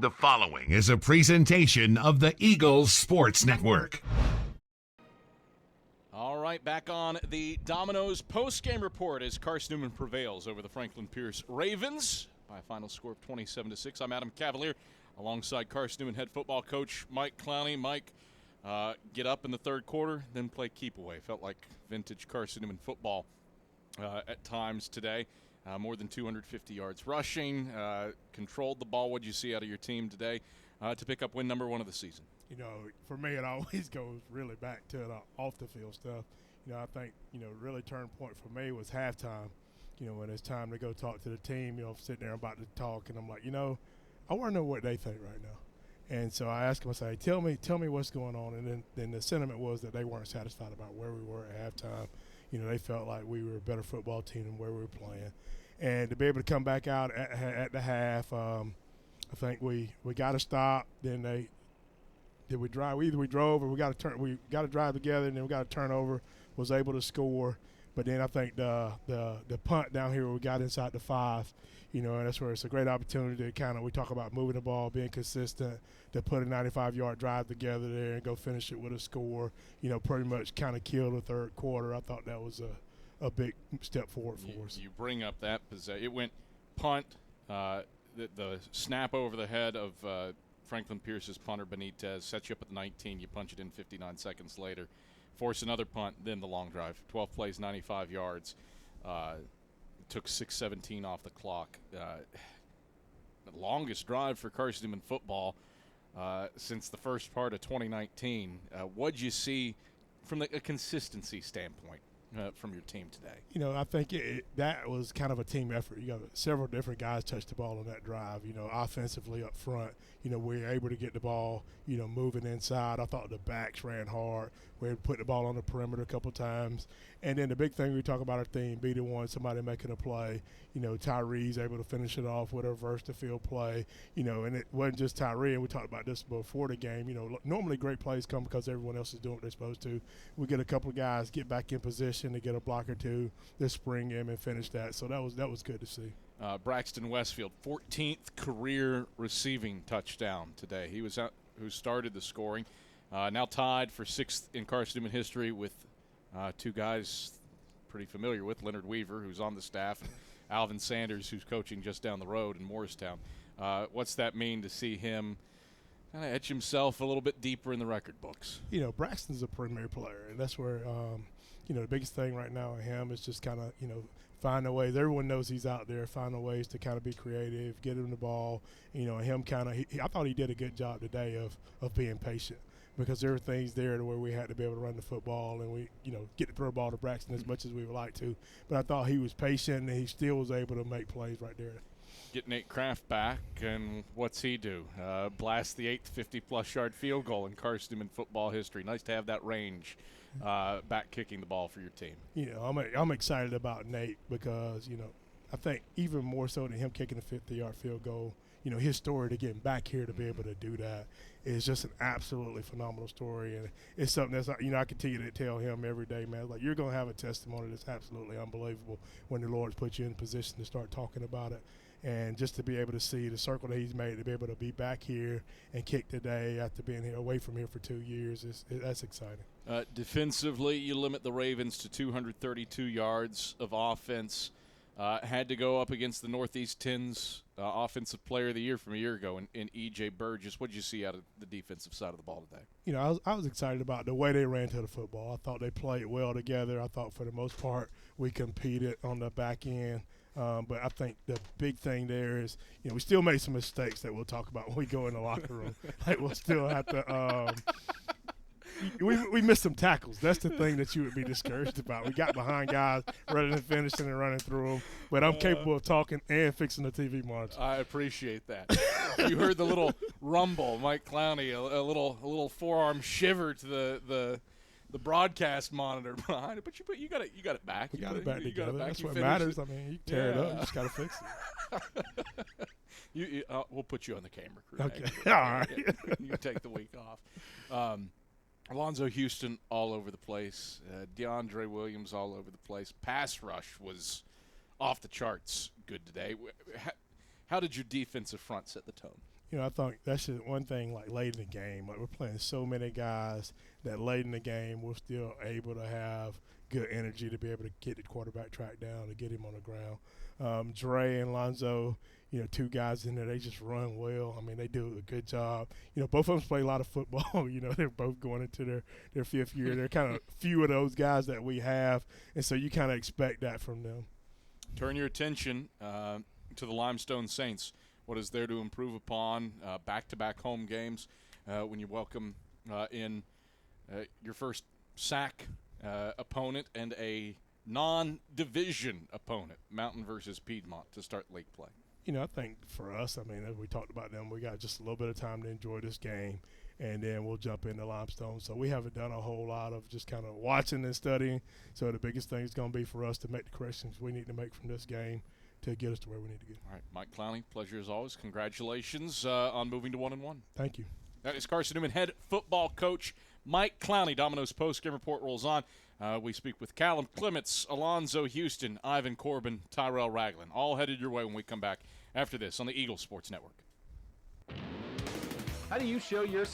The following is a presentation of the Eagles Sports Network. All right, back on the Domino's post-game report as Carson-Newman prevails over the Franklin Pierce Ravens by a final score of 27-6. I'm Adam Cavalier alongside Carson-Newman head football coach Mike Clowney. Mike, get up in the third quarter, then play keep away. Felt like vintage Carson-Newman football at times today. More than 250 yards rushing, controlled the ball. What did you see out of your team today to pick up win number 1 of the season? You know, for me, it always goes really back to the off-the-field stuff. You know, I think, really turning point for me was halftime. You know, when it's time to go talk to the team, I'm sitting there about to talk, and I'm like, I want to know what they think right now. And so I asked them, I said, hey, tell me what's going on. And then the sentiment was that they weren't satisfied about where we were at halftime. They felt like we were a better football team than where we were playing. And to be able to come back out at the half, I think we got to stop. Then we drive? Either we drove or we got to drive together, and then we got to turn over. Was able to score, but then I think the punt down here we got inside the 5. And that's where it's a great opportunity to we talk about moving the ball, being consistent, to put a 95-yard drive together there and go finish it with a score. Pretty much kind of kill the third quarter. I thought that was a big step forward for us. You bring up that possession. It went punt, the snap over the head of Franklin Pierce's punter Benitez, set you up at the 19. You punch it in 59 seconds later. Force another punt, then the long drive. 12 plays, 95 yards. Took 6:17 off the clock. The longest drive for Carson-Newman football since the first part of 2019. What'd you see from a consistency standpoint from your team today? I think that was kind of a team effort. You got several different guys touch the ball on that drive. Offensively up front, we were able to get the ball, moving inside. I thought the backs ran hard. We had to put the ball on the perimeter a couple times. And then the big thing we talk about our team, be the one, somebody making a play. Tyree's able to finish it off with a reverse the field play. And it wasn't just Tyree, and we talked about this before the game. Normally great plays come because everyone else is doing what they're supposed to. We get a couple of guys get back in position to get a block or two, to spring him and finish that. So that was good to see. Braxton Westfield, 14th career receiving touchdown today. He was out who started the scoring. Now tied for 6th in Carson-Newman history with two guys pretty familiar with, Leonard Weaver, who's on the staff, and Alvin Sanders, who's coaching just down the road in Morristown. What's that mean to see him kind of etch himself a little bit deeper in the record books? Braxton's a premier player, and that's where, the biggest thing right now with him is just kind of, finding ways. Everyone knows he's out there, finding ways to kind of be creative, get him the ball. Him kind of – I thought he did a good job today of being patient, because everything's there to where we had to be able to run the football and we, get to throw the ball to Braxton as much as we would like to. But I thought he was patient, and he still was able to make plays right there. Get Nate Kraft back, and what's he do? Blast the 8th 50-plus yard field goal in Carson-Newman football history. Nice to have that range back kicking the ball for your team. I'm excited about Nate because, I think even more so than him kicking a 50-yard field goal, his story to getting back here to be able to do that is just an absolutely phenomenal story. And it's something that's, I continue to tell him every day, man, like, you're going to have a testimony that's absolutely unbelievable when the Lord's put you in a position to start talking about it. And just to be able to see the circle that he's made, to be able to be back here and kick today after being here away from here for 2 years, that's exciting. Defensively, you limit the Ravens to 232 yards of offense. Had to go up against the Northeast 10's Offensive Player of the Year from a year ago in E.J. Burgess. What did you see out of the defensive side of the ball today? I was excited about the way they ran to the football. I thought they played well together. I thought for the most part we competed on the back end. But I think the big thing there is, we still made some mistakes that we'll talk about when we go in the locker room. Like, we'll still have to we missed some tackles. That's the thing that you would be discouraged about. We got behind guys rather than finishing and running through them. But I'm capable of talking and fixing the TV monitor. I appreciate that. You heard the little rumble, Mike Clowney, a little forearm shiver to the broadcast monitor behind it, but you got it back. We got it back together. That's what matters. I mean, you tear it up, you just got to fix it. We'll put you on the camera crew. Okay, all right. You take the week off. Alonzo Houston all over the place. DeAndre Williams all over the place. Pass rush was off the charts good today. How did your defensive front set the tone? I think that's just one thing, like late in the game. Like, we're playing so many guys that late in the game we're still able to have good energy to be able to get the quarterback track down, to get him on the ground. Dre and Lonzo, two guys in there, they just run well. I mean, they do a good job. Both of them play a lot of football. They're both going into their fifth year. They're kind of few of those guys that we have, and so you kind of expect that from them. Turn your attention to the Limestone Saints. What is there to improve upon? Back-to-back home games when you welcome in your first SAC opponent and a non-division opponent, Mountain versus Piedmont, to start league play. I think for us, I mean, as we talked about them, we got just a little bit of time to enjoy this game, and then we'll jump into Limestone. So we haven't done a whole lot of just kind of watching and studying. So the biggest thing is going to be for us to make the corrections we need to make from this game to get us to where we need to get. All right, Mike Clowney, pleasure as always. Congratulations on moving to 1-1. Thank you. That is Carson-Newman head football coach Mike Clowney. Domino's post-game report rolls on. We speak with Callum Clements, Alonzo Houston, Ivan Corbin, Tyrell Ragland. All headed your way when we come back after this on the Eagle Sports Network. How do you show your